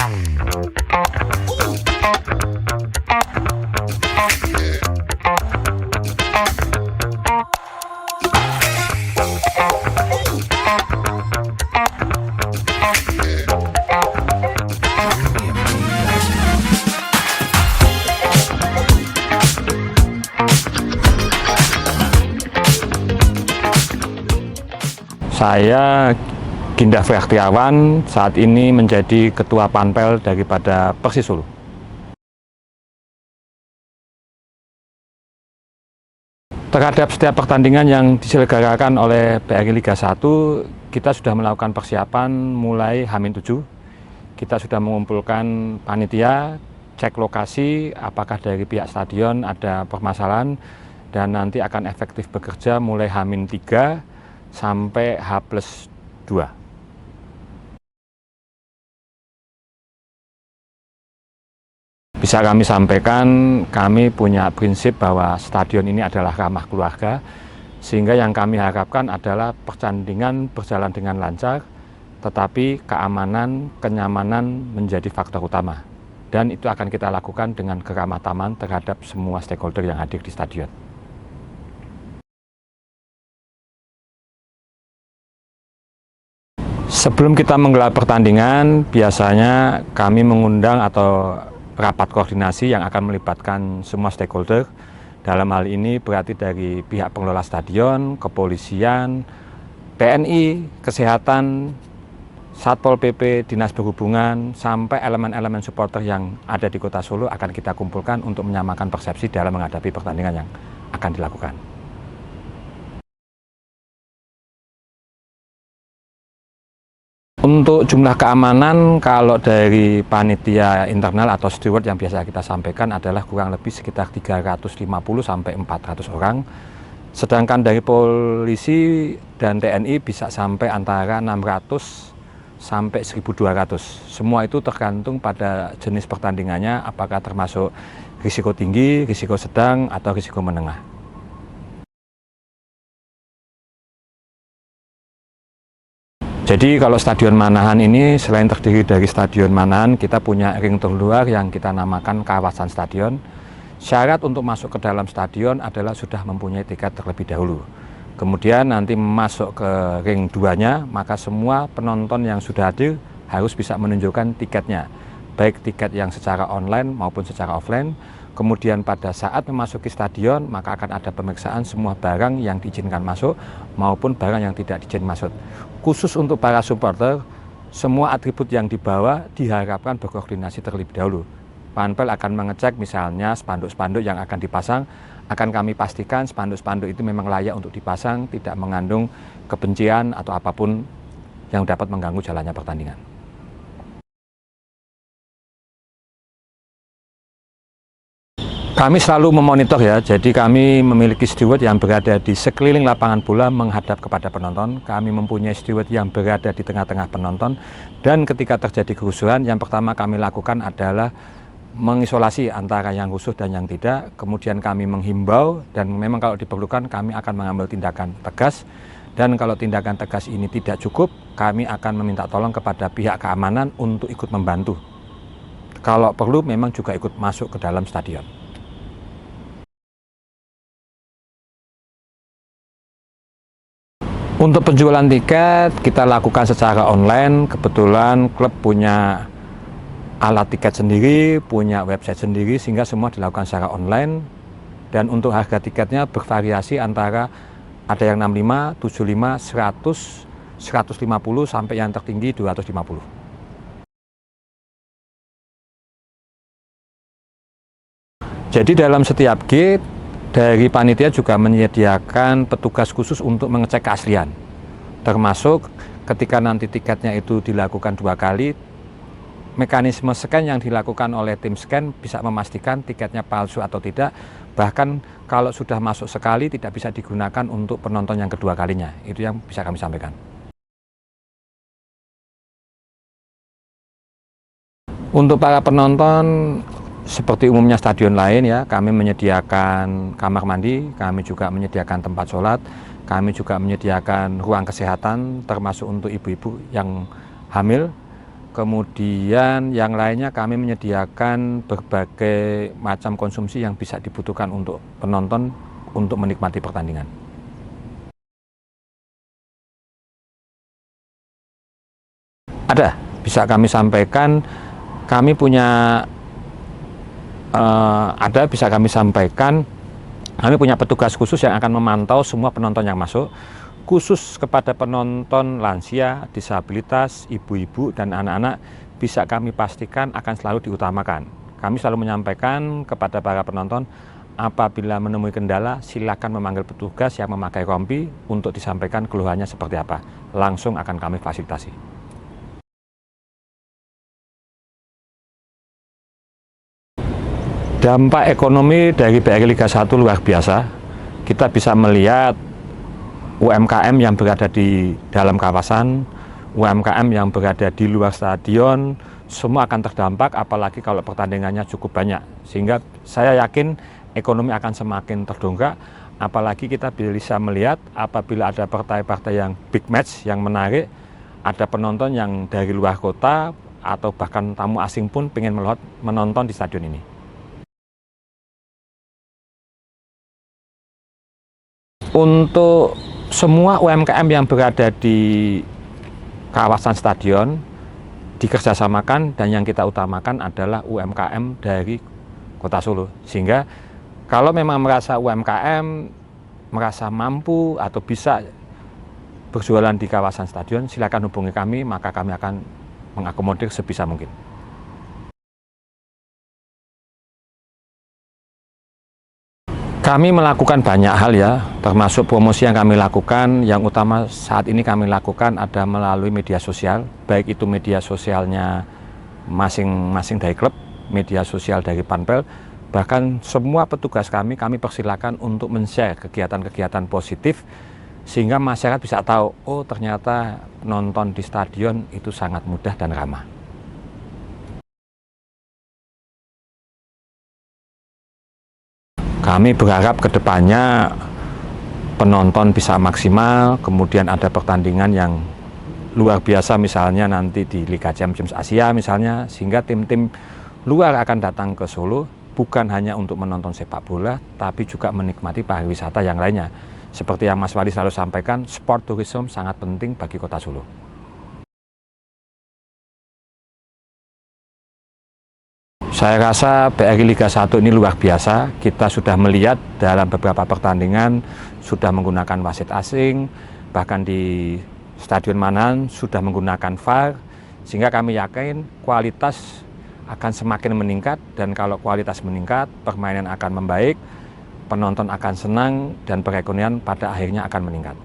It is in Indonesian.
Saya Ginda Frektiawan saat ini menjadi Ketua Panpel daripada Persis Solo. Terhadap setiap pertandingan yang diselenggarakan oleh BRI Liga 1, kita sudah melakukan persiapan mulai H-7. Kita sudah mengumpulkan panitia, cek lokasi apakah dari pihak stadion ada permasalahan, dan nanti akan efektif bekerja mulai H-3 sampai H+2. Bisa kami sampaikan, kami punya prinsip bahwa stadion ini adalah ramah keluarga, sehingga yang kami harapkan adalah pertandingan berjalan dengan lancar, tetapi keamanan, kenyamanan menjadi faktor utama. Dan itu akan kita lakukan dengan keramah tamahan terhadap semua stakeholder yang hadir di stadion. Sebelum kita menggelar pertandingan, biasanya kami mengundang atau rapat koordinasi yang akan melibatkan semua stakeholder. Dalam hal ini berarti dari pihak pengelola stadion, kepolisian, TNI, kesehatan, Satpol PP, Dinas Perhubungan, sampai elemen-elemen supporter yang ada di Kota Solo akan kita kumpulkan untuk menyamakan persepsi dalam menghadapi pertandingan yang akan dilakukan. Untuk jumlah keamanan, kalau dari panitia internal atau steward yang biasa kita sampaikan adalah kurang lebih sekitar 350 sampai 400 orang. Sedangkan dari polisi dan TNI bisa sampai antara 600 sampai 1.200. Semua itu tergantung pada jenis pertandingannya, apakah termasuk risiko tinggi, risiko sedang, atau risiko menengah. Jadi kalau Stadion Manahan ini selain terdiri dari Stadion Manahan, kita punya ring terluar yang kita namakan kawasan stadion. Syarat untuk masuk ke dalam stadion adalah sudah mempunyai tiket terlebih dahulu. Kemudian nanti masuk ke ring 2-nya, maka semua penonton yang sudah hadir harus bisa menunjukkan tiketnya, baik tiket yang secara online maupun secara offline. Kemudian pada saat memasuki stadion, maka akan ada pemeriksaan semua barang yang diizinkan masuk maupun barang yang tidak diizinkan masuk. Khusus untuk para supporter, semua atribut yang dibawa diharapkan berkoordinasi terlebih dahulu. Panpel akan mengecek misalnya spanduk-spanduk yang akan dipasang, akan kami pastikan spanduk-spanduk itu memang layak untuk dipasang, tidak mengandung kebencian atau apapun yang dapat mengganggu jalannya pertandingan. Kami selalu memonitor ya, jadi kami memiliki steward yang berada di sekeliling lapangan bola menghadap kepada penonton. Kami mempunyai steward yang berada di tengah-tengah penonton, dan ketika terjadi kerusuhan, yang pertama kami lakukan adalah mengisolasi antara yang rusuh dan yang tidak. Kemudian kami menghimbau, dan memang kalau diperlukan kami akan mengambil tindakan tegas. Dan kalau tindakan tegas ini tidak cukup, kami akan meminta tolong kepada pihak keamanan untuk ikut membantu. Kalau perlu memang juga ikut masuk ke dalam stadion. Untuk penjualan tiket kita lakukan secara online. Kebetulan klub punya alat tiket sendiri, punya website sendiri, sehingga semua dilakukan secara online. Dan untuk harga tiketnya bervariasi antara ada yang 65, 75, 100, 150 sampai yang tertinggi 250. Jadi dalam setiap gate dari panitia juga menyediakan petugas khusus untuk mengecek keaslian, termasuk ketika nanti tiketnya itu dilakukan 2 kali, mekanisme scan yang dilakukan oleh tim scan bisa memastikan tiketnya palsu atau tidak. Bahkan kalau sudah masuk sekali tidak bisa digunakan untuk penonton yang kedua kalinya. Itu yang bisa kami sampaikan. Untuk para penonton, seperti umumnya stadion lain ya, kami menyediakan kamar mandi, kami juga menyediakan tempat sholat, kami juga menyediakan ruang kesehatan termasuk untuk ibu-ibu yang hamil, kemudian yang lainnya kami menyediakan berbagai macam konsumsi yang bisa dibutuhkan untuk penonton untuk menikmati pertandingan. Ada, bisa kami sampaikan, kami punya kami punya petugas khusus yang akan memantau semua penonton yang masuk, khusus kepada penonton lansia, disabilitas, ibu-ibu, dan anak-anak bisa kami pastikan akan selalu diutamakan. Kami selalu menyampaikan kepada para penonton, apabila menemui kendala, silakan memanggil petugas yang memakai rompi untuk disampaikan keluhannya seperti apa. Langsung akan kami fasilitasi. Dampak ekonomi dari BRI Liga 1 luar biasa. Kita bisa melihat UMKM yang berada di dalam kawasan, UMKM yang berada di luar stadion, semua akan terdampak, apalagi kalau pertandingannya cukup banyak. Sehingga saya yakin ekonomi akan semakin terdongkrak, apalagi kita bisa melihat apabila ada partai-partai yang big match, yang menarik, ada penonton yang dari luar kota atau bahkan tamu asing pun ingin menonton di stadion ini. Untuk semua UMKM yang berada di kawasan stadion dikerjasamakan, dan yang kita utamakan adalah UMKM dari Kota Solo. Sehingga kalau memang merasa UMKM merasa mampu atau bisa berjualan di kawasan stadion, silakan hubungi kami, maka kami akan mengakomodir sebisa mungkin. Kami melakukan banyak hal ya, termasuk promosi yang kami lakukan. Yang utama saat ini kami lakukan ada melalui media sosial, baik itu media sosialnya masing-masing dari klub, media sosial dari Panpel, bahkan semua petugas kami persilakan untuk men-share kegiatan-kegiatan positif, sehingga masyarakat bisa tahu, oh ternyata nonton di stadion itu sangat mudah dan ramah. Kami berharap kedepannya penonton bisa maksimal, kemudian ada pertandingan yang luar biasa misalnya nanti di Liga Champions Asia misalnya, sehingga tim-tim luar akan datang ke Solo bukan hanya untuk menonton sepak bola, tapi juga menikmati pariwisata yang lainnya. Seperti yang Mas Wali selalu sampaikan, sport tourism sangat penting bagi Kota Solo. Saya rasa BRI Liga 1 ini luar biasa. Kita sudah melihat dalam beberapa pertandingan sudah menggunakan wasit asing, bahkan di Stadion Manahan sudah menggunakan VAR, sehingga kami yakin kualitas akan semakin meningkat, dan kalau kualitas meningkat, permainan akan membaik, penonton akan senang, dan perekonomian pada akhirnya akan meningkat.